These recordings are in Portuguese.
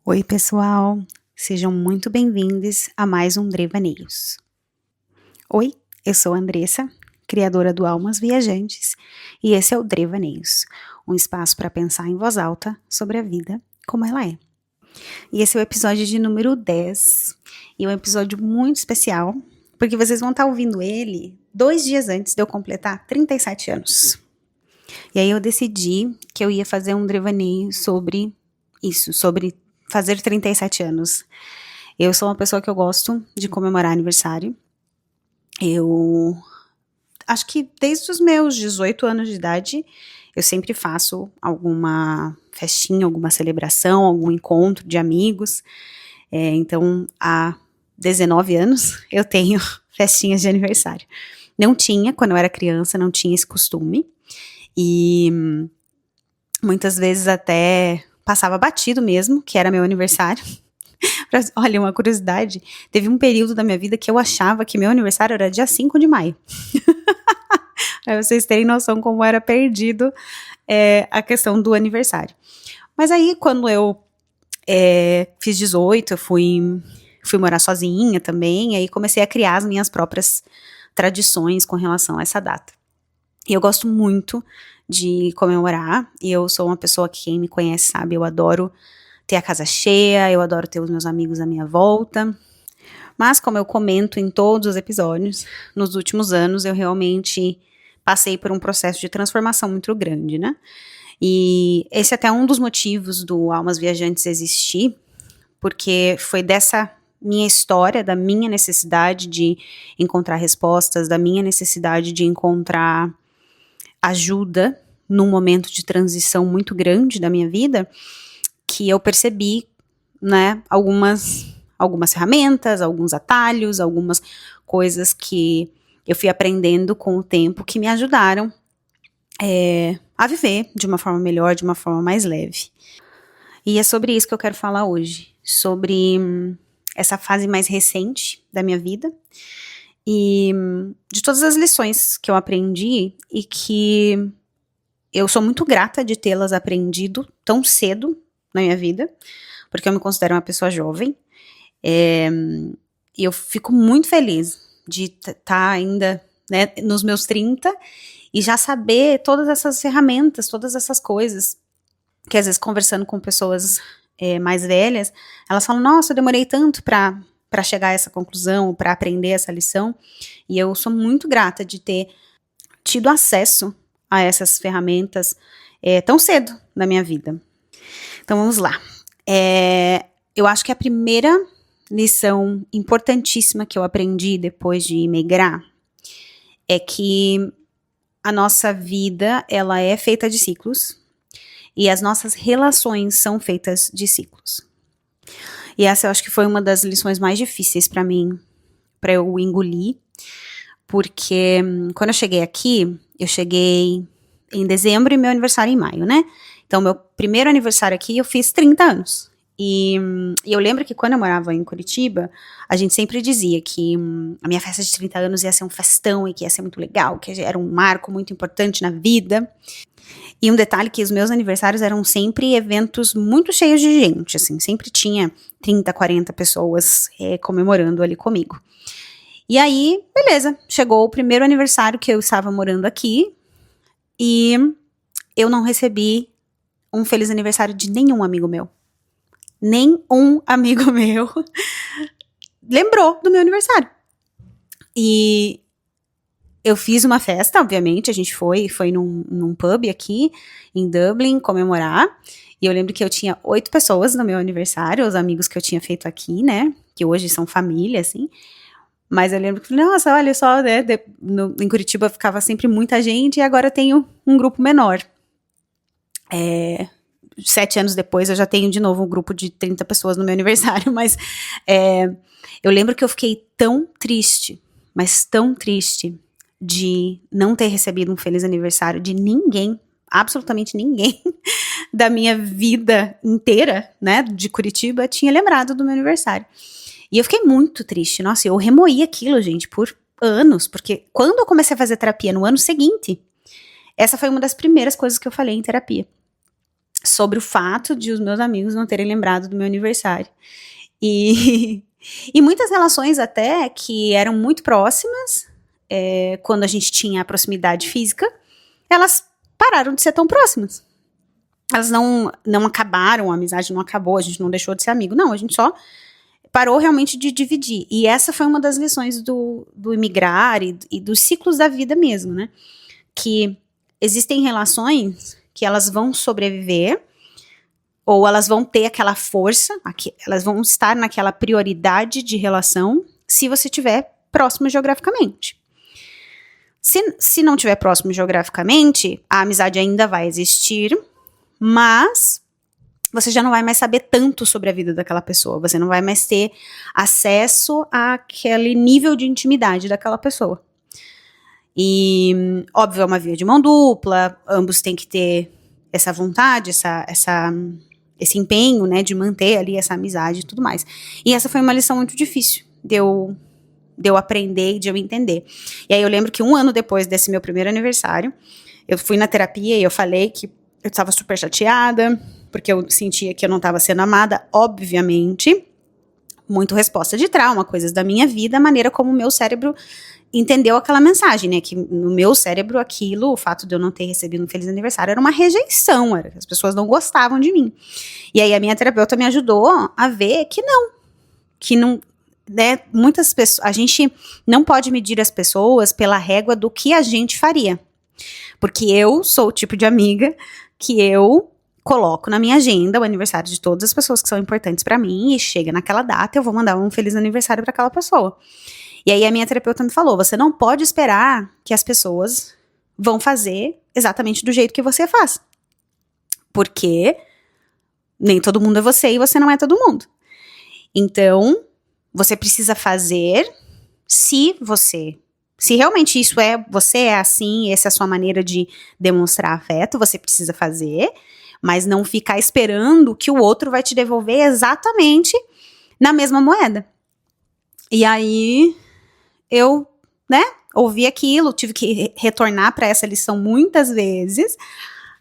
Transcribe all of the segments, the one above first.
Oi, pessoal! Sejam muito bem-vindos a mais um Drevaneios. Oi, eu sou a Andressa, criadora do Almas Viajantes, e esse é o Drevaneios, um espaço para pensar em voz alta sobre a vida como ela é. E esse é o episódio de número 10, e é um episódio muito especial, porque vocês vão estar ouvindo ele 2 dias antes de eu completar 37 anos. E aí eu decidi que eu ia fazer um Drevaneio sobre isso, sobre fazer 37 anos. Eu sou uma pessoa que eu gosto de comemorar aniversário. Eu acho que desde os meus 18 anos de idade, eu sempre faço alguma festinha, alguma celebração, algum encontro de amigos. Então, há 19 anos eu tenho festinhas de aniversário. Não tinha, quando eu era criança, não tinha esse costume. E muitas vezes até passava batido mesmo, que era meu aniversário. Olha, uma curiosidade, teve um período da minha vida que eu achava que meu aniversário era dia 5 de maio. Pra vocês terem noção como era perdido a questão do aniversário. Mas aí, quando eu fiz 18, eu fui morar sozinha também, aí comecei a criar as minhas próprias tradições com relação a essa data. E eu gosto muito de comemorar, e eu sou uma pessoa que quem me conhece sabe, eu adoro ter a casa cheia, eu adoro ter os meus amigos à minha volta. Mas, como eu comento em todos os episódios, nos últimos anos eu realmente passei por um processo de transformação muito grande, né? E esse é até um dos motivos do Almas Viajantes existir, porque foi dessa minha história, da minha necessidade de encontrar respostas, da minha necessidade de encontrar ajuda num momento de transição muito grande da minha vida, que eu percebi, né, algumas ferramentas, alguns atalhos, algumas coisas que eu fui aprendendo com o tempo que me ajudaram a viver de uma forma melhor, de uma forma mais leve. E é sobre isso que eu quero falar hoje, sobre essa fase mais recente da minha vida e de todas as lições que eu aprendi e que eu sou muito grata de tê-las aprendido tão cedo na minha vida, porque eu me considero uma pessoa jovem, e eu fico muito feliz de estar ainda, né, nos meus 30 e já saber todas essas ferramentas, todas essas coisas, que às vezes conversando com pessoas mais velhas, elas falam, nossa, eu demorei tanto para chegar a essa conclusão, para aprender essa lição, e eu sou muito grata de ter tido acesso a essas ferramentas tão cedo na minha vida. Então vamos lá. Eu acho que a primeira lição importantíssima que eu aprendi depois de migrar é que a nossa vida, ela é feita de ciclos e as nossas relações são feitas de ciclos. E essa eu acho que foi uma das lições mais difíceis para mim, para eu engolir, porque quando eu cheguei aqui, eu cheguei em dezembro e meu aniversário em maio, né? Então, meu primeiro aniversário aqui, eu fiz 30 anos. E eu lembro que quando eu morava em Curitiba, a gente sempre dizia que a minha festa de 30 anos ia ser um festão e que ia ser muito legal, que era um marco muito importante na vida. E um detalhe que os meus aniversários eram sempre eventos muito cheios de gente, assim, sempre tinha 30, 40 pessoas comemorando ali comigo. E aí, beleza, chegou o primeiro aniversário que eu estava morando aqui e eu não recebi um feliz aniversário de nenhum amigo meu. Nenhum amigo meu lembrou do meu aniversário. E eu fiz uma festa, obviamente, a gente foi num pub aqui em Dublin comemorar, e eu lembro que eu tinha 8 pessoas no meu aniversário, os amigos que eu tinha feito aqui, né, que hoje são família, assim, mas eu lembro que, nossa, olha só, né, em Curitiba ficava sempre muita gente, e agora eu tenho um grupo menor. 7 anos depois eu já tenho de novo um grupo de 30 pessoas no meu aniversário, mas eu lembro que eu fiquei tão triste, mas tão triste, de não ter recebido um feliz aniversário de ninguém, absolutamente ninguém, da minha vida inteira, né, de Curitiba, tinha lembrado do meu aniversário. E eu fiquei muito triste, nossa, eu remoí aquilo, gente, por anos, porque quando eu comecei a fazer terapia no ano seguinte, essa foi uma das primeiras coisas que eu falei em terapia. sobre o fato de os meus amigos não terem lembrado do meu aniversário. E, e muitas relações até que eram muito próximas, quando a gente tinha a proximidade física, elas pararam de ser tão próximas. Elas não acabaram, a amizade não acabou, a gente não deixou de ser amigo. Não, a gente só parou realmente de dividir. E essa foi uma das lições do imigrar e dos ciclos da vida mesmo, né? Que existem relações que elas vão sobreviver, ou elas vão ter aquela força, elas vão estar naquela prioridade de relação se você estiver próximo geograficamente. Se não estiver próximo geograficamente, a amizade ainda vai existir, mas você já não vai mais saber tanto sobre a vida daquela pessoa, você não vai mais ter acesso àquele nível de intimidade daquela pessoa. E, óbvio, é uma via de mão dupla, ambos têm que ter essa vontade, esse empenho, né, de manter ali essa amizade e tudo mais. E essa foi uma lição muito difícil de eu aprender e de eu entender. E aí eu lembro que 1 ano depois desse meu primeiro aniversário, eu fui na terapia e eu falei que eu estava super chateada, porque eu sentia que eu não estava sendo amada, obviamente, muito resposta de trauma, coisas da minha vida, a maneira como o meu cérebro entendeu aquela mensagem, né, que no meu cérebro aquilo, o fato de eu não ter recebido um feliz aniversário era uma rejeição, as pessoas não gostavam de mim. E aí a minha terapeuta me ajudou a ver que não, né, muitas pessoas, a gente não pode medir as pessoas pela régua do que a gente faria, porque eu sou o tipo de amiga que eu coloco na minha agenda o aniversário de todas as pessoas que são importantes pra mim, e chega naquela data eu vou mandar um feliz aniversário pra aquela pessoa. E aí a minha terapeuta me falou, você não pode esperar que as pessoas vão fazer exatamente do jeito que você faz, porque nem todo mundo é você e você não é todo mundo. Então, você precisa fazer se realmente você é assim, essa é a sua maneira de demonstrar afeto, você precisa fazer, mas não ficar esperando que o outro vai te devolver exatamente na mesma moeda. E aí, eu, né, ouvi aquilo, tive que retornar para essa lição muitas vezes,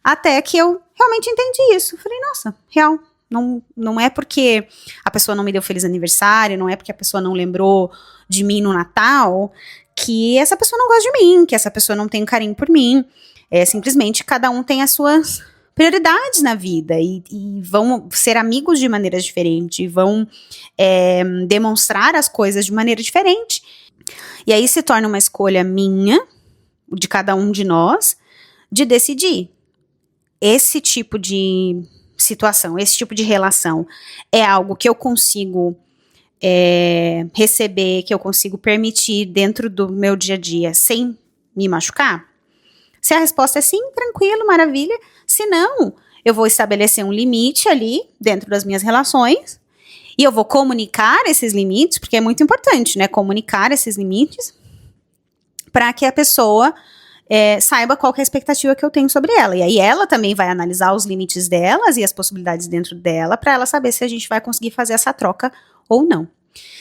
até que eu realmente entendi isso. Falei, nossa, real, não é porque a pessoa não me deu feliz aniversário, não é porque a pessoa não lembrou de mim no Natal, que essa pessoa não gosta de mim, que essa pessoa não tem carinho por mim. Simplesmente cada um tem as suas prioridades na vida e vão ser amigos de maneiras diferentes, vão demonstrar as coisas de maneira diferente. E aí se torna uma escolha minha, de cada um de nós, de decidir. Esse tipo de situação, esse tipo de relação é algo que eu consigo receber, que eu consigo permitir dentro do meu dia a dia sem me machucar? Se a resposta é sim, tranquilo, maravilha. Se não, eu vou estabelecer um limite ali dentro das minhas relações e eu vou comunicar esses limites, porque é muito importante, né? Comunicar esses limites para que a pessoa saiba qual que é a expectativa que eu tenho sobre ela. E aí ela também vai analisar os limites delas e as possibilidades dentro dela para ela saber se a gente vai conseguir fazer essa troca ou não.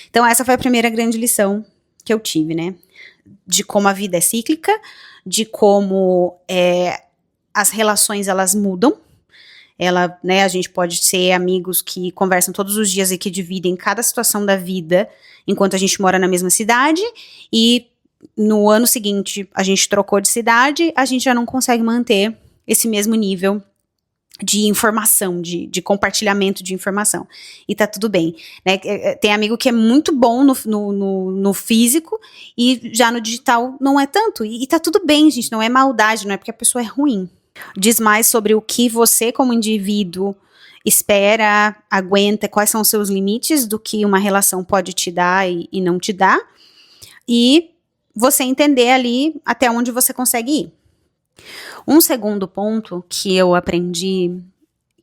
Então essa foi a primeira grande lição que eu tive, né? De como a vida é cíclica, de como as relações elas mudam. Né, a gente pode ser amigos que conversam todos os dias e que dividem cada situação da vida enquanto a gente mora na mesma cidade, e no ano seguinte a gente trocou de cidade, a gente já não consegue manter esse mesmo nível de informação, de compartilhamento de informação. E tá tudo bem, né? Tem amigo que é muito bom no físico e já no digital não é tanto. E tá tudo bem, gente, não é maldade, não é porque a pessoa é ruim. Diz mais sobre o que você como indivíduo espera, aguenta, quais são os seus limites do que uma relação pode te dar e não te dar. E você entender ali até onde você consegue ir. Um segundo ponto que eu aprendi,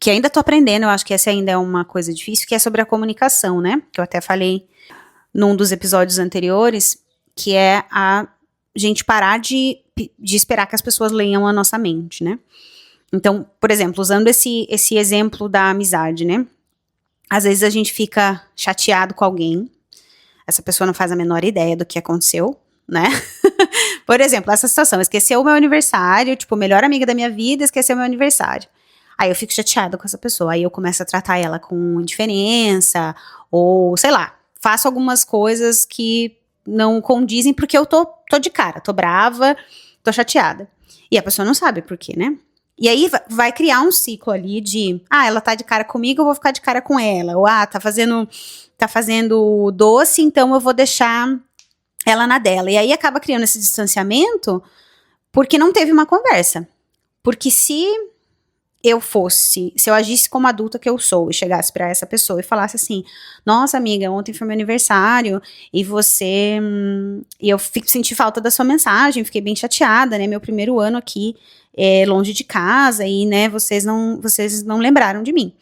que ainda tô aprendendo, eu acho que essa ainda é uma coisa difícil, que é sobre a comunicação, né? Que eu até falei num dos episódios anteriores, que é a gente parar de esperar que as pessoas leiam a nossa mente, né? Então, por exemplo, usando esse exemplo da amizade, né? Às vezes a gente fica chateado com alguém, essa pessoa não faz a menor ideia do que aconteceu, né? Por exemplo, essa situação, esqueceu o meu aniversário, tipo, melhor amiga da minha vida, esqueceu o meu aniversário. Aí eu fico chateada com essa pessoa, aí eu começo a tratar ela com indiferença, ou sei lá, faço algumas coisas que não condizem porque eu tô de cara, tô brava, tô chateada. E a pessoa não sabe por quê, né? E aí vai criar um ciclo ali de, ela tá de cara comigo, eu vou ficar de cara com ela. Ou, tá fazendo doce, então eu vou deixar ela na dela. E aí acaba criando esse distanciamento porque não teve uma conversa. Porque se eu agisse como adulta que eu sou e chegasse pra essa pessoa e falasse assim, nossa amiga, ontem foi meu aniversário e e eu senti falta da sua mensagem, fiquei bem chateada, né, meu primeiro ano aqui longe de casa e, né, vocês não lembraram de mim.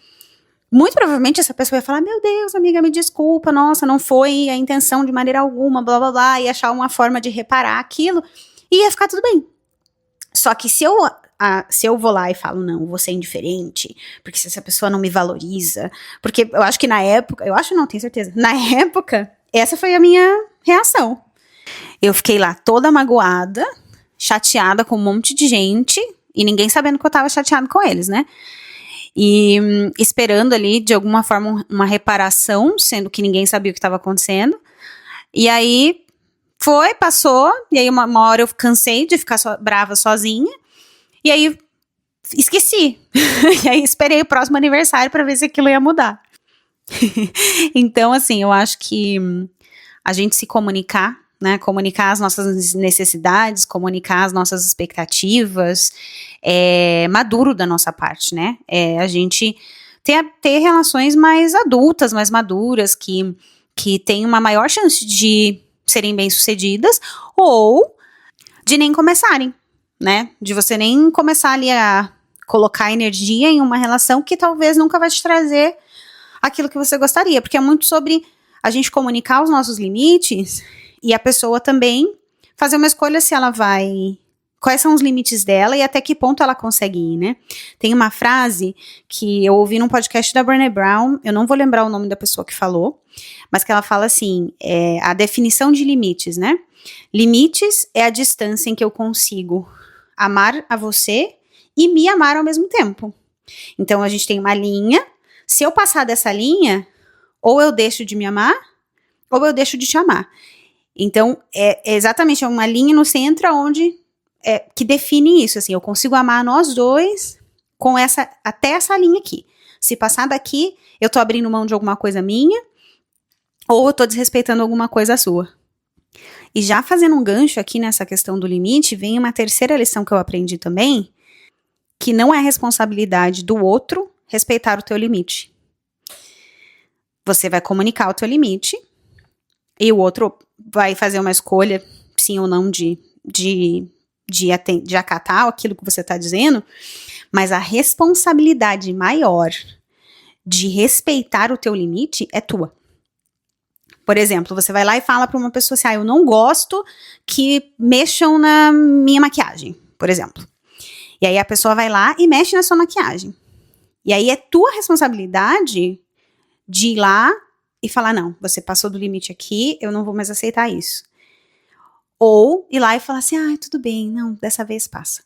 Muito provavelmente essa pessoa ia falar, meu Deus, amiga, me desculpa, nossa, não foi a intenção de maneira alguma, blá, blá, blá, e achar uma forma de reparar aquilo e ia ficar tudo bem. Só que se eu vou lá e falo, não, vou ser indiferente, porque se essa pessoa não me valoriza, porque eu acho que na época, não tenho certeza, na época, essa foi a minha reação. Eu fiquei lá toda magoada, chateada com um monte de gente, e ninguém sabendo que eu tava chateada com eles, né? E esperando ali, de alguma forma, uma reparação, sendo que ninguém sabia o que estava acontecendo. E aí, passou, e aí uma hora eu cansei de ficar brava sozinha, e aí esqueci. E aí esperei o próximo aniversário para ver se aquilo ia mudar. Então, assim, eu acho que a gente se comunicar, né, comunicar as nossas necessidades, comunicar as nossas expectativas, é maduro da nossa parte, né, a gente ter relações mais adultas, mais maduras, que tem uma maior chance de serem bem-sucedidas, ou de nem começarem, né, de você nem começar ali a colocar energia em uma relação que talvez nunca vai te trazer aquilo que você gostaria, porque é muito sobre a gente comunicar os nossos limites e a pessoa também fazer uma escolha se ela vai, quais são os limites dela e até que ponto ela consegue ir, né? Tem uma frase que eu ouvi num podcast da Brené Brown, eu não vou lembrar o nome da pessoa que falou, mas que ela fala assim, a definição de limites, né? Limites é a distância em que eu consigo amar a você e me amar ao mesmo tempo. Então a gente tem uma linha, se eu passar dessa linha, ou eu deixo de me amar, ou eu deixo de te amar. Então, é exatamente uma linha no centro onde que define isso, assim, eu consigo amar nós dois com até essa linha aqui. Se passar daqui, eu tô abrindo mão de alguma coisa minha, ou eu tô desrespeitando alguma coisa sua. E já fazendo um gancho aqui nessa questão do limite, vem uma terceira lição que eu aprendi também, que não é responsabilidade do outro respeitar o teu limite. Você vai comunicar o teu limite e o outro vai fazer uma escolha, sim ou não, de acatar aquilo que você está dizendo, mas a responsabilidade maior de respeitar o teu limite é tua. Por exemplo, você vai lá e fala para uma pessoa assim, eu não gosto que mexam na minha maquiagem, por exemplo. E aí a pessoa vai lá e mexe na sua maquiagem. E aí é tua responsabilidade de ir lá e falar, não, você passou do limite aqui, eu não vou mais aceitar isso. Ou ir lá e falar assim, tudo bem, não, dessa vez passa.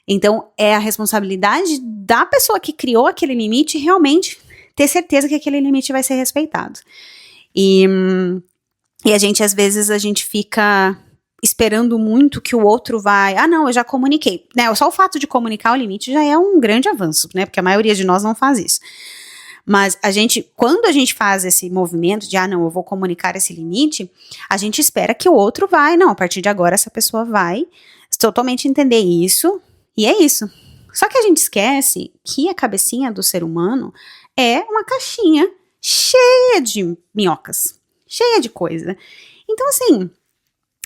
Então, é a responsabilidade da pessoa que criou aquele limite realmente ter certeza que aquele limite vai ser respeitado. E a gente, às vezes, fica esperando muito que o outro vai, não, eu já comuniquei, né, só o fato de comunicar o limite já é um grande avanço, né, porque a maioria de nós não faz isso. Mas quando a gente faz esse movimento de, não, eu vou comunicar esse limite, a gente espera que o outro vai, não, a partir de agora essa pessoa vai totalmente entender isso, e é isso. Só que a gente esquece que a cabecinha do ser humano é uma caixinha cheia de minhocas, cheia de coisa. Então, assim,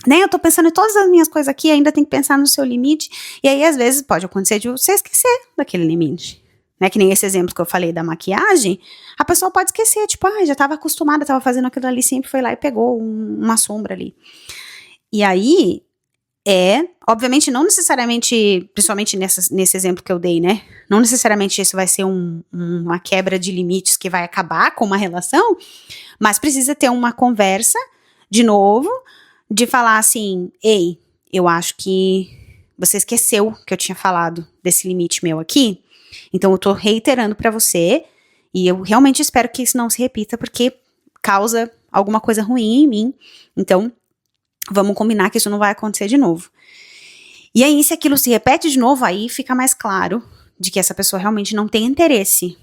né, eu tô pensando em todas as minhas coisas aqui, ainda tem que pensar no seu limite, e aí às vezes pode acontecer de você esquecer daquele limite. Né, que nem esse exemplo que eu falei da maquiagem, a pessoa pode esquecer, tipo, já estava acostumada, estava fazendo aquilo ali, sempre foi lá e pegou uma sombra ali. E aí, obviamente, não necessariamente, principalmente nesse exemplo que eu dei, né, não necessariamente isso vai ser uma quebra de limites que vai acabar com uma relação, mas precisa ter uma conversa, de novo, de falar assim, eu acho que você esqueceu que eu tinha falado desse limite meu aqui, Então eu tô reiterando pra você, e eu realmente espero que isso não se repita, porque causa alguma coisa ruim em mim. Então, vamos combinar que isso não vai acontecer de novo. E aí, se aquilo se repete de novo, aí fica mais claro de que essa pessoa realmente não tem interesse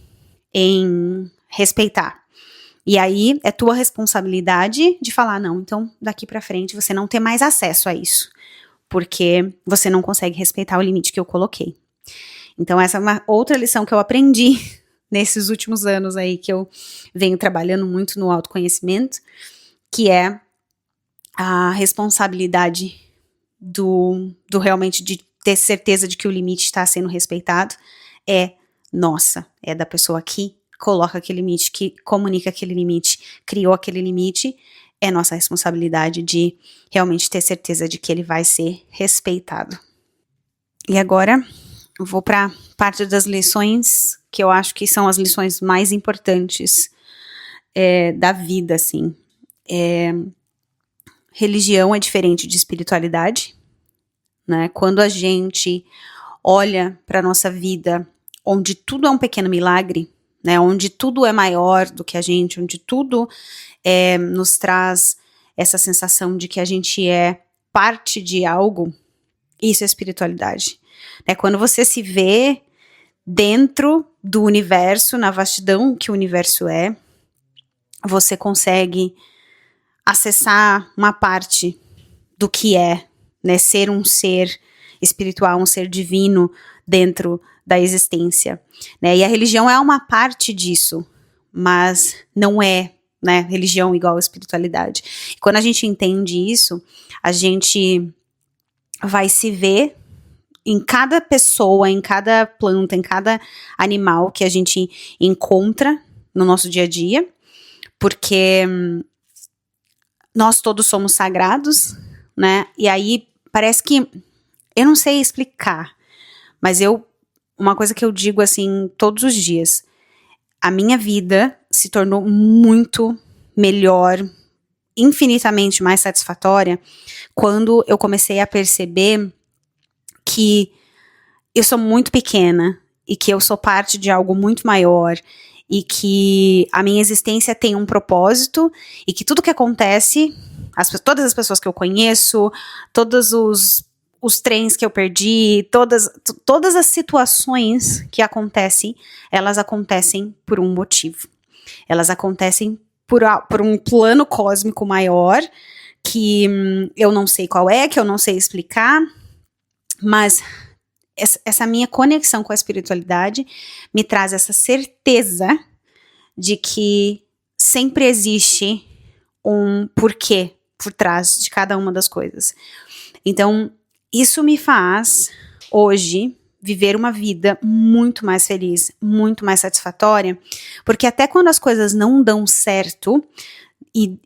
em respeitar. E aí, é tua responsabilidade de falar, não, então daqui pra frente você não tem mais acesso a isso, porque você não consegue respeitar o limite que eu coloquei. Então, essa é uma outra lição que eu aprendi nesses últimos anos aí, que eu venho trabalhando muito no autoconhecimento, que é a responsabilidade do realmente de ter certeza de que o limite está sendo respeitado é nossa, é da pessoa que coloca aquele limite, que comunica aquele limite, criou aquele limite, é nossa responsabilidade de realmente ter certeza de que ele vai ser respeitado. E agora, eu vou para parte das lições que eu acho que são as lições mais importantes da vida, assim. Religião é diferente de espiritualidade, né? Quando a gente olha para nossa vida, onde tudo é um pequeno milagre, né? Onde tudo é maior do que a gente, onde tudo nos traz essa sensação de que a gente é parte de algo, isso é espiritualidade. Né? Quando você se vê dentro do universo, na vastidão que o universo é, você consegue acessar uma parte do que é, né, ser um ser espiritual, um ser divino dentro da existência, né, e a religião é uma parte disso, mas não é, né, religião igual a espiritualidade. E quando a gente entende isso, a gente vai se ver em cada pessoa, em cada planta, em cada animal que a gente encontra no nosso dia a dia, porque nós todos somos sagrados, né? E aí parece que, eu não sei explicar, mas uma coisa que eu digo assim todos os dias, a minha vida se tornou muito melhor, infinitamente mais satisfatória, quando eu comecei a perceber que eu sou muito pequena e que eu sou parte de algo muito maior e que a minha existência tem um propósito e que tudo que acontece, todas as pessoas que eu conheço, todos os trens que eu perdi, todas as situações que acontecem, elas acontecem por um motivo. Elas acontecem por um plano cósmico maior que eu não sei qual é, que eu não sei explicar, mas essa minha conexão com a espiritualidade me traz essa certeza de que sempre existe um porquê por trás de cada uma das coisas. Então, isso me faz, hoje, viver uma vida muito mais feliz, muito mais satisfatória, porque até quando as coisas não dão certo, e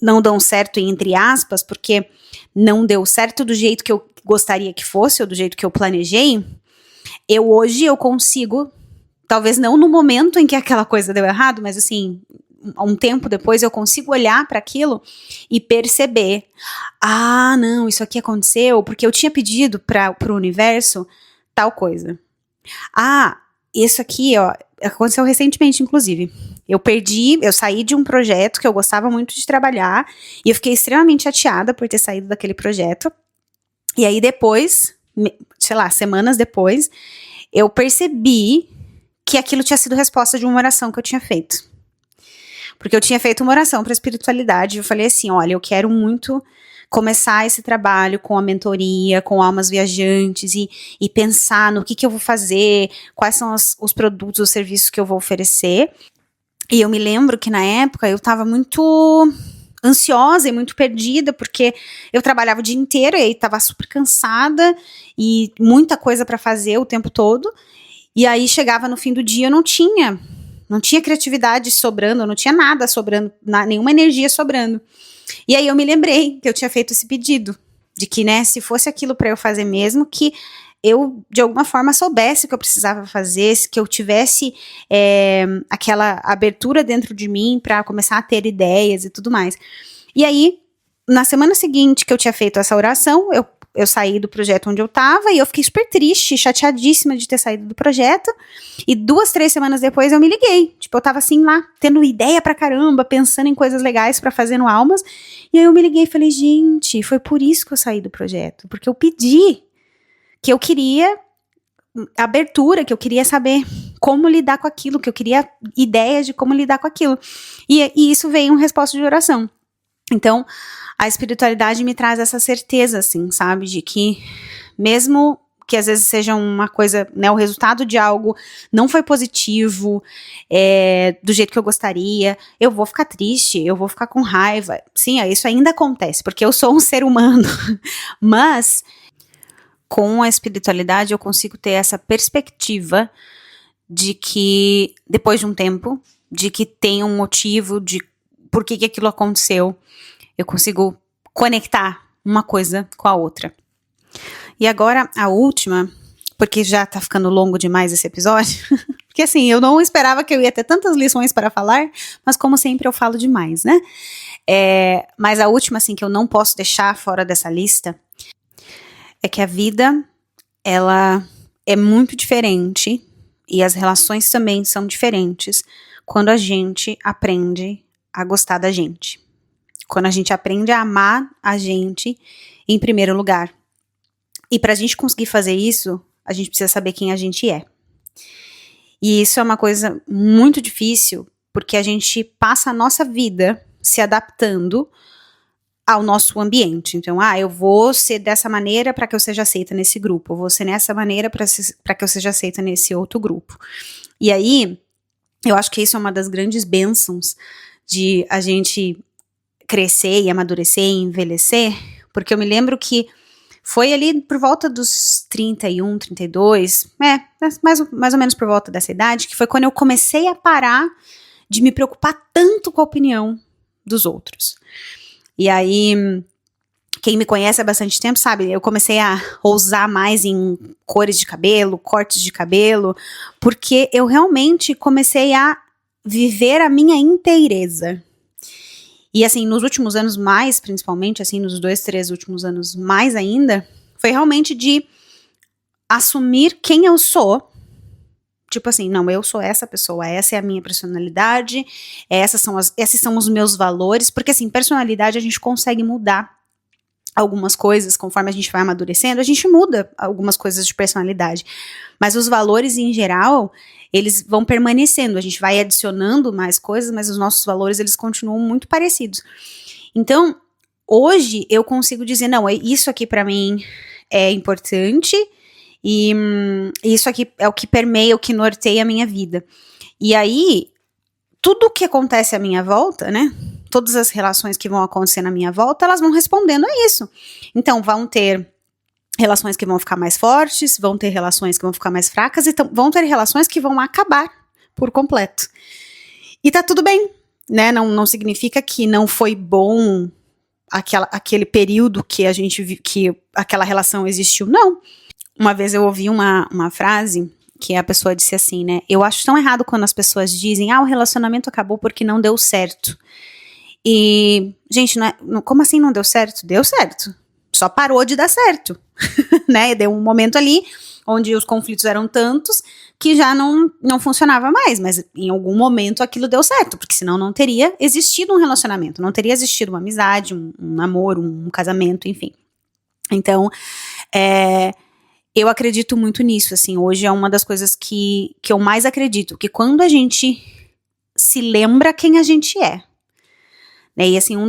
não dão certo entre aspas, porque não deu certo do jeito que eu gostaria que fosse, ou do jeito que eu planejei, hoje eu consigo, talvez não no momento em que aquela coisa deu errado, mas assim, um tempo depois eu consigo olhar para aquilo e perceber, não, isso aqui aconteceu porque eu tinha pedido para o universo tal coisa. Isso aqui, ó, aconteceu recentemente, inclusive. Eu saí de um projeto que eu gostava muito de trabalhar e eu fiquei extremamente chateada por ter saído daquele projeto. E aí depois, sei lá, semanas depois, eu percebi que aquilo tinha sido resposta de uma oração que eu tinha feito. Porque eu tinha feito uma oração para a espiritualidade, eu falei assim, olha, eu quero muito começar esse trabalho com a mentoria, com almas viajantes e pensar no que eu vou fazer, quais são os produtos, os serviços que eu vou oferecer. E eu me lembro que na época eu estava muito ansiosa e muito perdida, porque eu trabalhava o dia inteiro e estava super cansada e muita coisa para fazer o tempo todo. E aí chegava no fim do dia, eu não tinha criatividade sobrando, não tinha nada sobrando, nenhuma energia sobrando. E aí eu me lembrei que eu tinha feito esse pedido, de que, né, se fosse aquilo para eu fazer mesmo, que eu, de alguma forma, soubesse o que eu precisava fazer, que eu tivesse aquela abertura dentro de mim para começar a ter ideias e tudo mais. E aí, na semana seguinte que eu tinha feito essa oração, eu eu saí do projeto onde eu tava e eu fiquei super triste, chateadíssima de ter saído do projeto. E 2, 3 semanas depois eu me liguei. Tipo, eu tava assim lá, tendo ideia pra caramba, pensando em coisas legais pra fazer no Almas. E aí eu me liguei e falei, gente, foi por isso que eu saí do projeto. Porque eu pedi que eu queria abertura, que eu queria saber como lidar com aquilo, que eu queria ideias de como lidar com aquilo. E isso veio uma resposta de oração. Então, a espiritualidade me traz essa certeza, assim, sabe? De que mesmo que às vezes seja uma coisa, né, o resultado de algo não foi positivo, do jeito que eu gostaria, eu vou ficar triste, eu vou ficar com raiva. Sim, isso ainda acontece, porque eu sou um ser humano. Mas, com a espiritualidade, eu consigo ter essa perspectiva de que, depois de um tempo, de que tem um motivo de por que aquilo aconteceu. Eu consigo conectar uma coisa com a outra. E agora, a última, porque já tá ficando longo demais esse episódio, porque assim, eu não esperava que eu ia ter tantas lições para falar, mas como sempre eu falo demais, né? Mas a última, assim, que eu não posso deixar fora dessa lista, é que a vida, ela é muito diferente, e as relações também são diferentes, quando a gente aprende a gostar da gente. Quando a gente aprende a amar a gente em primeiro lugar. E pra gente conseguir fazer isso, a gente precisa saber quem a gente é. E isso é uma coisa muito difícil, porque a gente passa a nossa vida se adaptando ao nosso ambiente. Então, eu vou ser dessa maneira para que eu seja aceita nesse grupo, eu vou ser nessa maneira para que eu seja aceita nesse outro grupo. E aí, eu acho que isso é uma das grandes bênçãos de a gente crescer e amadurecer e envelhecer, porque eu me lembro que foi ali por volta dos 31, 32, mais ou menos por volta dessa idade, que foi quando eu comecei a parar de me preocupar tanto com a opinião dos outros. E aí, quem me conhece há bastante tempo sabe, eu comecei a ousar mais em cores de cabelo, cortes de cabelo, porque eu realmente comecei a viver a minha inteireza. E assim, nos últimos anos mais, principalmente, assim, nos 2, 3 últimos anos mais ainda, foi realmente de assumir quem eu sou. Tipo assim, não, eu sou essa pessoa, essa é a minha personalidade, esses são os meus valores, porque assim, personalidade a gente consegue mudar algumas coisas, conforme a gente vai amadurecendo, a gente muda algumas coisas de personalidade, mas os valores em geral, eles vão permanecendo, a gente vai adicionando mais coisas, mas os nossos valores, eles continuam muito parecidos. Então, hoje, eu consigo dizer, não, isso aqui pra mim é importante, e isso aqui é o que permeia, o que norteia a minha vida. E aí, tudo o que acontece à minha volta, né, todas as relações que vão acontecer na minha volta, elas vão respondendo a isso. Então, vão ter relações que vão ficar mais fortes, vão ter relações que vão ficar mais fracas, e vão ter relações que vão acabar por completo. E tá tudo bem, né? Não significa que não foi bom aquele período que a gente que aquela relação existiu, não. Uma vez eu ouvi uma frase que a pessoa disse assim, né? Eu acho tão errado quando as pessoas dizem, o relacionamento acabou porque não deu certo. E, gente, como assim não deu certo? Deu certo. Só parou de dar certo, né? Deu um momento ali onde os conflitos eram tantos que já não funcionava mais, mas em algum momento aquilo deu certo, porque senão não teria existido um relacionamento, não teria existido uma amizade, um namoro, um casamento, enfim. Então, eu acredito muito nisso, assim, hoje é uma das coisas que eu mais acredito, que quando a gente se lembra quem a gente é, né, e assim, uma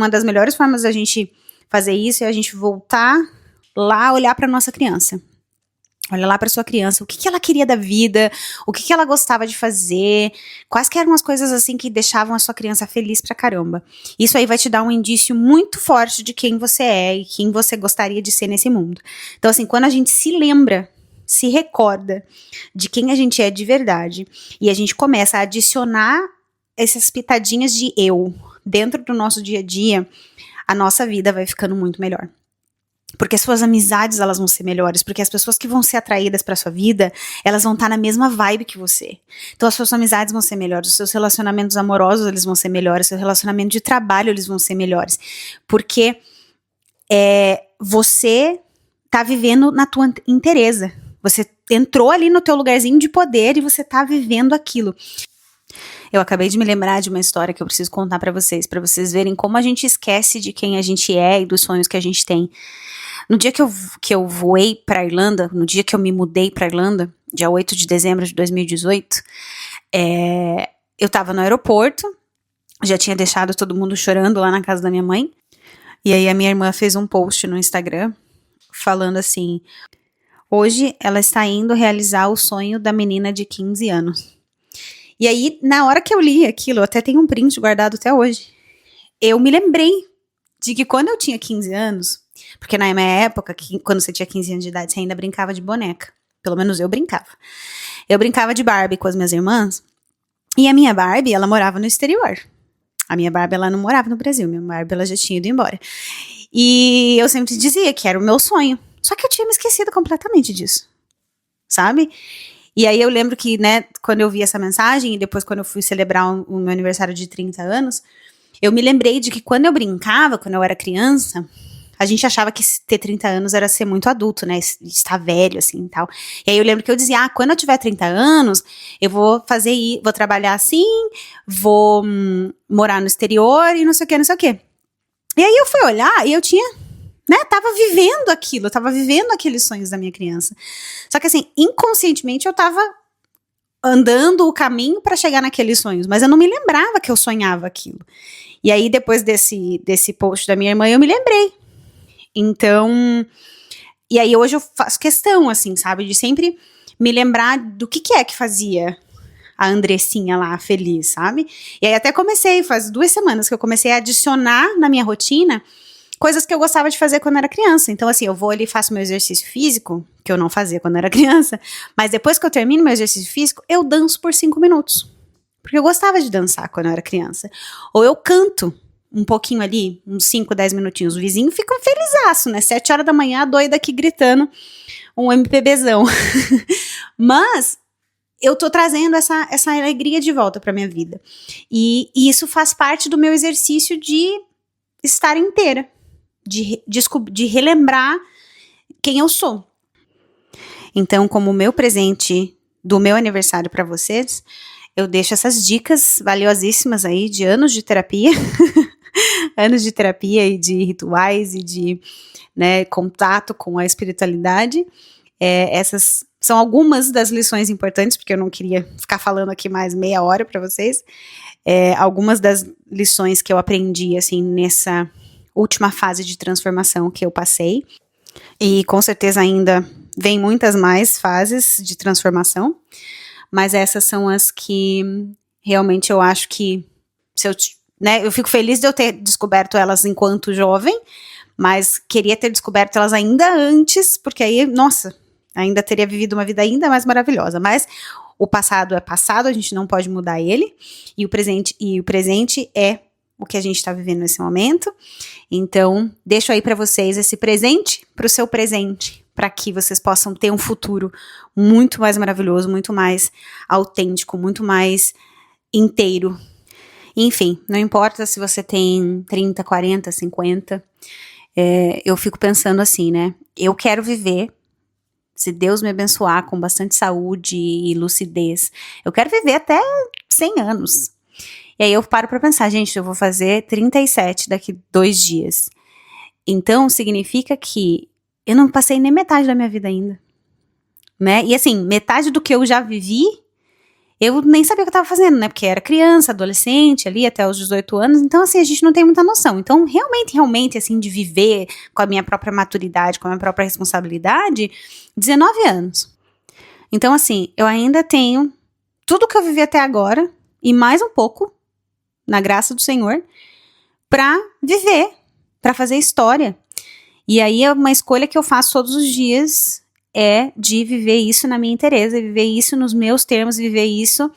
das melhores formas da gente fazer isso é a gente voltar lá, olhar para nossa criança. Olha lá para sua criança, o que ela queria da vida, o que ela gostava de fazer, quais que eram as coisas assim que deixavam a sua criança feliz pra caramba. Isso aí vai te dar um indício muito forte de quem você é e quem você gostaria de ser nesse mundo. Então assim, quando a gente se lembra, se recorda de quem a gente é de verdade e a gente começa a adicionar essas pitadinhas de eu dentro do nosso dia a dia, a nossa vida vai ficando muito melhor. Porque as suas amizades, elas vão ser melhores, porque as pessoas que vão ser atraídas pra sua vida, elas vão estar na mesma vibe que você. Então as suas amizades vão ser melhores, os seus relacionamentos amorosos, eles vão ser melhores, o seu relacionamento de trabalho, eles vão ser melhores. Porque você tá vivendo na tua inteireza. Você entrou ali no teu lugarzinho de poder e você tá vivendo aquilo. Eu acabei de me lembrar de uma história que eu preciso contar pra vocês verem como a gente esquece de quem a gente é e dos sonhos que a gente tem. No dia que eu voei pra Irlanda, no dia que eu me mudei pra Irlanda, dia 8 de dezembro de 2018, eu tava no aeroporto, já tinha deixado todo mundo chorando lá na casa da minha mãe, e aí a minha irmã fez um post no Instagram, falando assim: hoje ela está indo realizar o sonho da menina de 15 anos. E aí, na hora que eu li aquilo, eu até tenho um print guardado até hoje, eu me lembrei de que quando eu tinha 15 anos, porque na minha época, quando você tinha 15 anos de idade, você ainda brincava de boneca. Pelo menos eu brincava. Eu brincava de Barbie com as minhas irmãs, e a minha Barbie, ela morava no exterior. A minha Barbie, ela não morava no Brasil, minha Barbie, ela já tinha ido embora. E eu sempre dizia que era o meu sonho. Só que eu tinha me esquecido completamente disso, sabe? E aí eu lembro que, né, quando eu vi essa mensagem, e depois quando eu fui celebrar o meu aniversário de 30 anos, eu me lembrei de que quando eu brincava, quando eu era criança, a gente achava que ter 30 anos era ser muito adulto, né, estar velho, assim, e tal. E aí eu lembro que eu dizia, quando eu tiver 30 anos, eu vou vou trabalhar assim, vou morar no exterior e não sei o que, não sei o que. E aí eu fui olhar e eu tinha, né, tava vivendo aquilo, eu tava vivendo aqueles sonhos da minha criança. Só que assim, inconscientemente eu tava andando o caminho para chegar naqueles sonhos, mas eu não me lembrava que eu sonhava aquilo. E aí depois desse post da minha irmã, eu me lembrei. Então, e aí hoje eu faço questão, assim, sabe, de sempre me lembrar do que é que fazia a Andressinha lá feliz, sabe? E aí até faz 2 semanas que eu comecei a adicionar na minha rotina coisas que eu gostava de fazer quando era criança. Então, assim, eu vou ali e faço meu exercício físico, que eu não fazia quando era criança, mas depois que eu termino meu exercício físico, eu danço por 5 minutos. Porque eu gostava de dançar quando eu era criança. Ou eu canto um pouquinho ali, uns 5, 10 minutinhos. O vizinho fica um felizaço, né? 7 horas da manhã, a doida aqui gritando um MPBzão. Mas eu tô trazendo essa alegria de volta pra minha vida. E isso faz parte do meu exercício de estar inteira. De relembrar quem eu sou. Então, como meu presente do meu aniversário pra vocês, eu deixo essas dicas valiosíssimas aí de anos de terapia, anos de terapia e de rituais e de, né, contato com a espiritualidade. Essas são algumas das lições importantes, porque eu não queria ficar falando aqui mais meia hora para vocês. Algumas das lições que eu aprendi, assim, nessa última fase de transformação que eu passei. E com certeza ainda vem muitas mais fases de transformação. Mas essas são as que realmente eu acho que eu fico feliz de eu ter descoberto elas enquanto jovem, mas queria ter descoberto elas ainda antes, porque aí, nossa, ainda teria vivido uma vida ainda mais maravilhosa. Mas o passado é passado, a gente não pode mudar ele, e o presente é o que a gente está vivendo nesse momento. Então, deixo aí para vocês esse presente para o seu presente, para que vocês possam ter um futuro muito mais maravilhoso, muito mais autêntico, muito mais inteiro. Enfim, não importa se você tem 30, 40, 50, eu fico pensando assim, né? Eu quero viver, se Deus me abençoar com bastante saúde e lucidez, eu quero viver até 100 anos. E aí eu paro pra pensar, gente, eu vou fazer 37 daqui 2 dias. Então, significa que eu não passei nem metade da minha vida ainda, né? E assim, metade do que eu já vivi, eu nem sabia o que eu tava fazendo, né? Porque era criança, adolescente, ali até os 18 anos. Então, assim, a gente não tem muita noção. Então, realmente, assim, de viver com a minha própria maturidade, com a minha própria responsabilidade, 19 anos. Então, assim, eu ainda tenho tudo que eu vivi até agora e mais um pouco, na graça do Senhor, pra viver, pra fazer história. E aí é uma escolha que eu faço todos os dias, é de viver isso na minha inteireza, viver isso nos meus termos, viver isso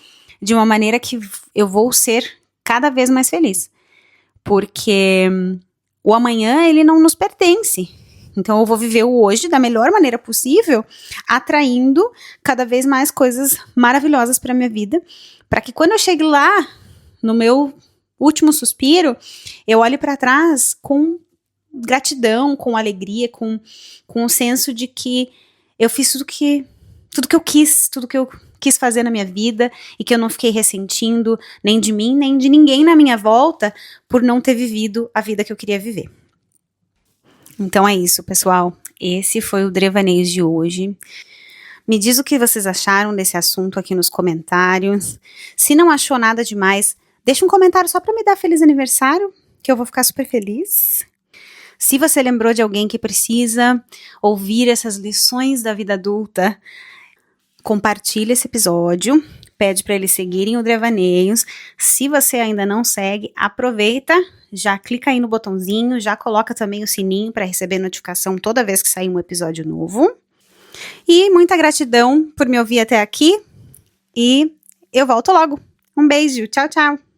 de uma maneira que eu vou ser cada vez mais feliz. Porque o amanhã, ele não nos pertence. Então eu vou viver o hoje da melhor maneira possível, atraindo cada vez mais coisas maravilhosas pra minha vida, para que quando eu chegue lá, no meu último suspiro, eu olho para trás com gratidão, com alegria, com o senso de que eu fiz tudo que eu quis, tudo que eu quis fazer na minha vida e que eu não fiquei ressentindo nem de mim, nem de ninguém na minha volta por não ter vivido a vida que eu queria viver. Então é isso, pessoal. Esse foi o Drevaneios de hoje. Me diz o que vocês acharam desse assunto aqui nos comentários. Se não achou nada demais, deixa um comentário só para me dar feliz aniversário, que eu vou ficar super feliz. Se você lembrou de alguém que precisa ouvir essas lições da vida adulta, compartilha esse episódio, pede para eles seguirem o Drevaneios. Se você ainda não segue, aproveita, já clica aí no botãozinho, já coloca também o sininho para receber notificação toda vez que sair um episódio novo. E muita gratidão por me ouvir até aqui e eu volto logo. Um beijo, tchau, tchau!